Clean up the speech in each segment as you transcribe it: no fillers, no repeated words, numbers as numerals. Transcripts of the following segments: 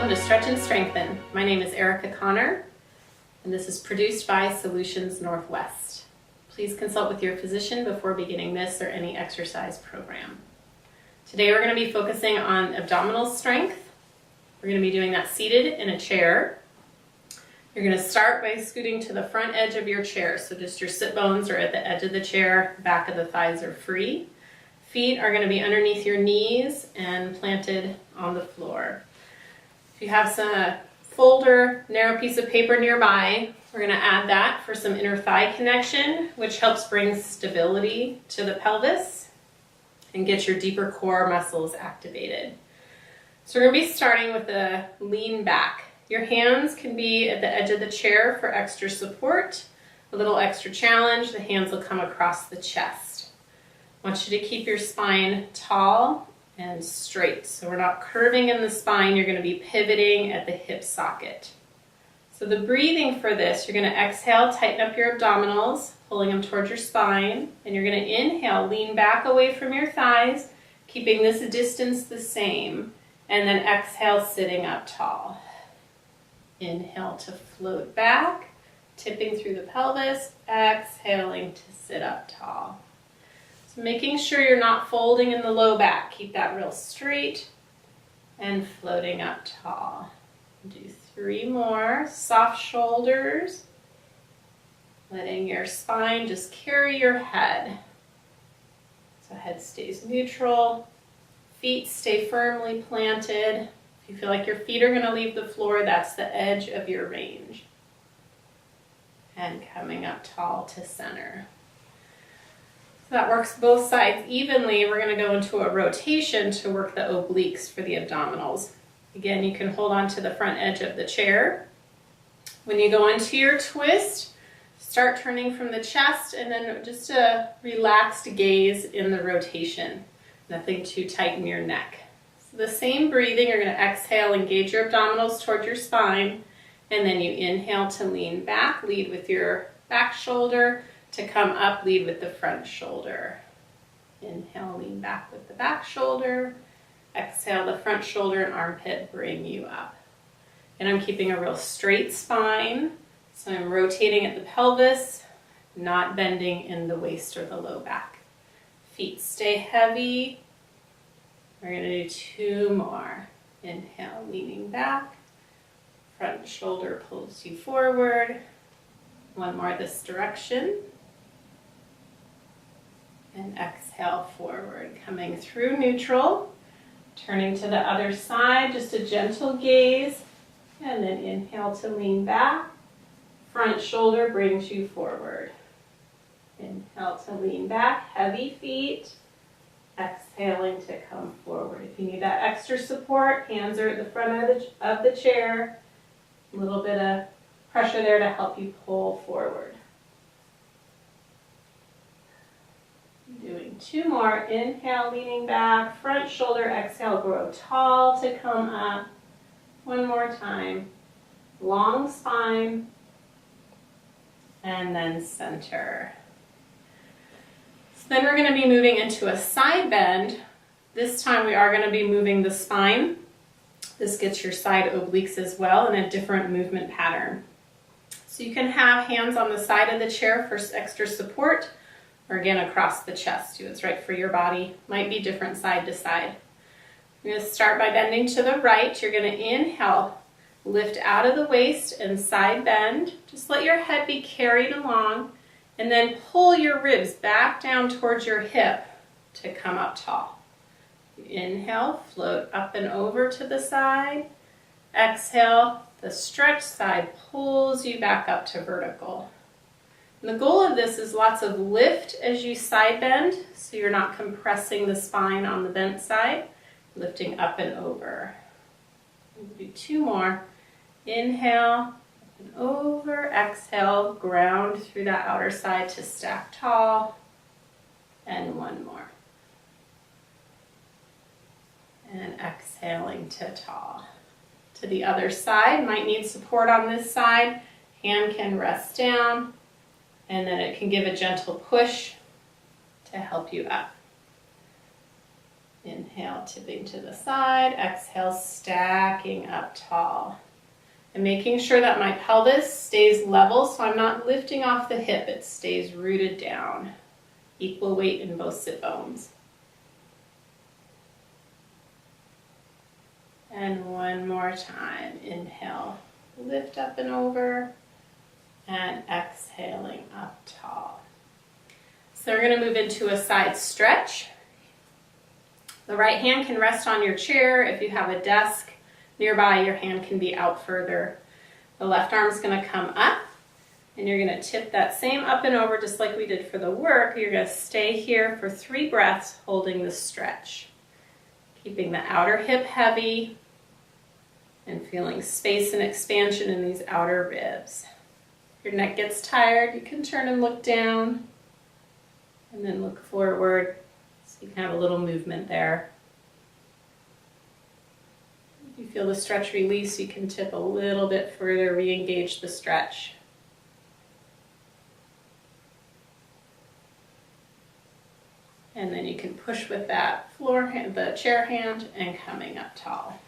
Welcome to Stretch and Strengthen. My name is Erica Connor, and this is produced by Solutions Northwest. Please consult with your physician before beginning this or any exercise program. Today we're going to be focusing on abdominal strength. We're going to be doing that seated in a chair. You're going to start by scooting to the front edge of your chair, so just your sit bones are at the edge of the chair, back of the thighs are free. Feet are going to be underneath your knees and planted on the floor. If you have some folder, narrow piece of paper nearby, we're going to add that for some inner thigh connection, which helps bring stability to the pelvis and get your deeper core muscles activated. So we're going to be starting with a lean back. Your hands can be at the edge of the chair for extra support, a little extra challenge. The hands will come across the chest. I want you to keep your spine tall and straight. So we're not curving in the spine, you're going to be pivoting at the hip socket. So the breathing for this, you're going to exhale, tighten up your abdominals, pulling them towards your spine, and you're going to inhale, lean back away from your thighs, keeping this distance the same, and then exhale, sitting up tall. Inhale to float back, tipping through the pelvis, exhaling to sit up tall. Making sure you're not folding in the low back. Keep that real straight and floating up tall. Do 3 more. Soft shoulders. Letting your spine just carry your head. So head stays neutral. Feet stay firmly planted. If you feel like your feet are going to leave the floor, that's the edge of your range. And coming up tall to center. So that works both sides evenly. We're going to go into a rotation to work the obliques for the abdominals. Again, you can hold on to the front edge of the chair. When you go into your twist, start turning from the chest and then just a relaxed gaze in the rotation. Nothing to tighten your neck. So the same breathing, you're going to exhale, engage your abdominals toward your spine, and then you inhale to lean back, lead with your back shoulder. To come up, lead with the front shoulder. Inhale, lean back with the back shoulder. Exhale, the front shoulder and armpit bring you up. And I'm keeping a real straight spine. So I'm rotating at the pelvis, not bending in the waist or the low back. Feet stay heavy. We're going to do 2 more. Inhale, leaning back. Front shoulder pulls you forward. 1 more this direction. And exhale forward, coming through neutral, turning to the other side, just a gentle gaze, and then inhale to lean back. Front shoulder brings you forward. Inhale to lean back, heavy feet. Exhaling to come forward. If you need that extra support, hands are at the front of the chair. A little bit of pressure there to help you pull forward. Doing 2 more. Inhale, leaning back, front shoulder, exhale, grow tall to come up. 1 more time. Long spine, and then center. So then we're going to be moving into a side bend. This time we are going to be moving the spine. This gets your side obliques as well in a different movement pattern. So you can have hands on the side of the chair for extra support, or again across the chest. Do what's right for your body. Might be different side to side. You're going to start by bending to the right. You're going to inhale, lift out of the waist and side bend. Just let your head be carried along, and then pull your ribs back down towards your hip to come up tall. Inhale, float up and over to the side. Exhale, the stretch side pulls you back up to vertical. And the goal of this is lots of lift as you side bend, so you're not compressing the spine on the bent side, lifting up and over. We'll do 2 more. Inhale, up and over. Exhale, ground through that outer side to stack tall. And 1 more. And exhaling to tall. To the other side, might need support on this side. Hand can rest down, and then it can give a gentle push to help you up. Inhale, tipping to the side. Exhale, stacking up tall. And making sure that my pelvis stays level, so I'm not lifting off the hip. It stays rooted down. Equal weight in both sit bones. And one more time. Inhale, lift up and over. And exhaling up tall. So we're going to move into a side stretch. The right hand can rest on your chair. If you have a desk nearby, your hand can be out further. The left arm is going to come up, and you're going to tip that same up and over just like we did for the work. You're going to stay here for 3 breaths, holding the stretch. Keeping the outer hip heavy and feeling space and expansion in these outer ribs. If your neck gets tired, you can turn and look down, and then look forward. So you can have a little movement there. If you feel the stretch release, you can tip a little bit further, re-engage the stretch. And then you can push with that floor hand, the chair hand, and coming up tall.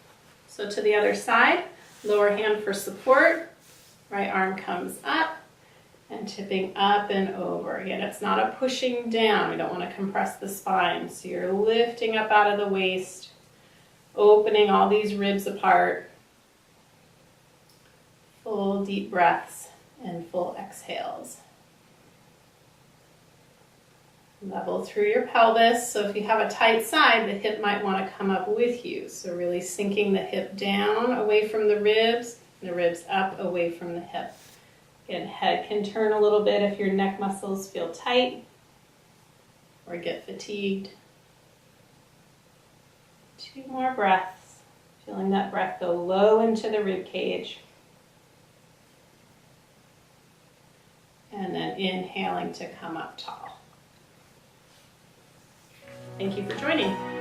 So to the other side, lower hand for support, right arm comes up, and tipping up and over. Again, it's not a pushing down. We don't want to compress the spine. So you're lifting up out of the waist, opening all these ribs apart. Full deep breaths and full exhales. Level through your pelvis. So if you have a tight side, the hip might want to come up with you. So really sinking the hip down away from the ribs up away from the hip. Again, head can turn a little bit if your neck muscles feel tight or get fatigued. 2 more breaths, feeling that breath go low into the rib cage. And then inhaling to come up tall. Thank you for joining.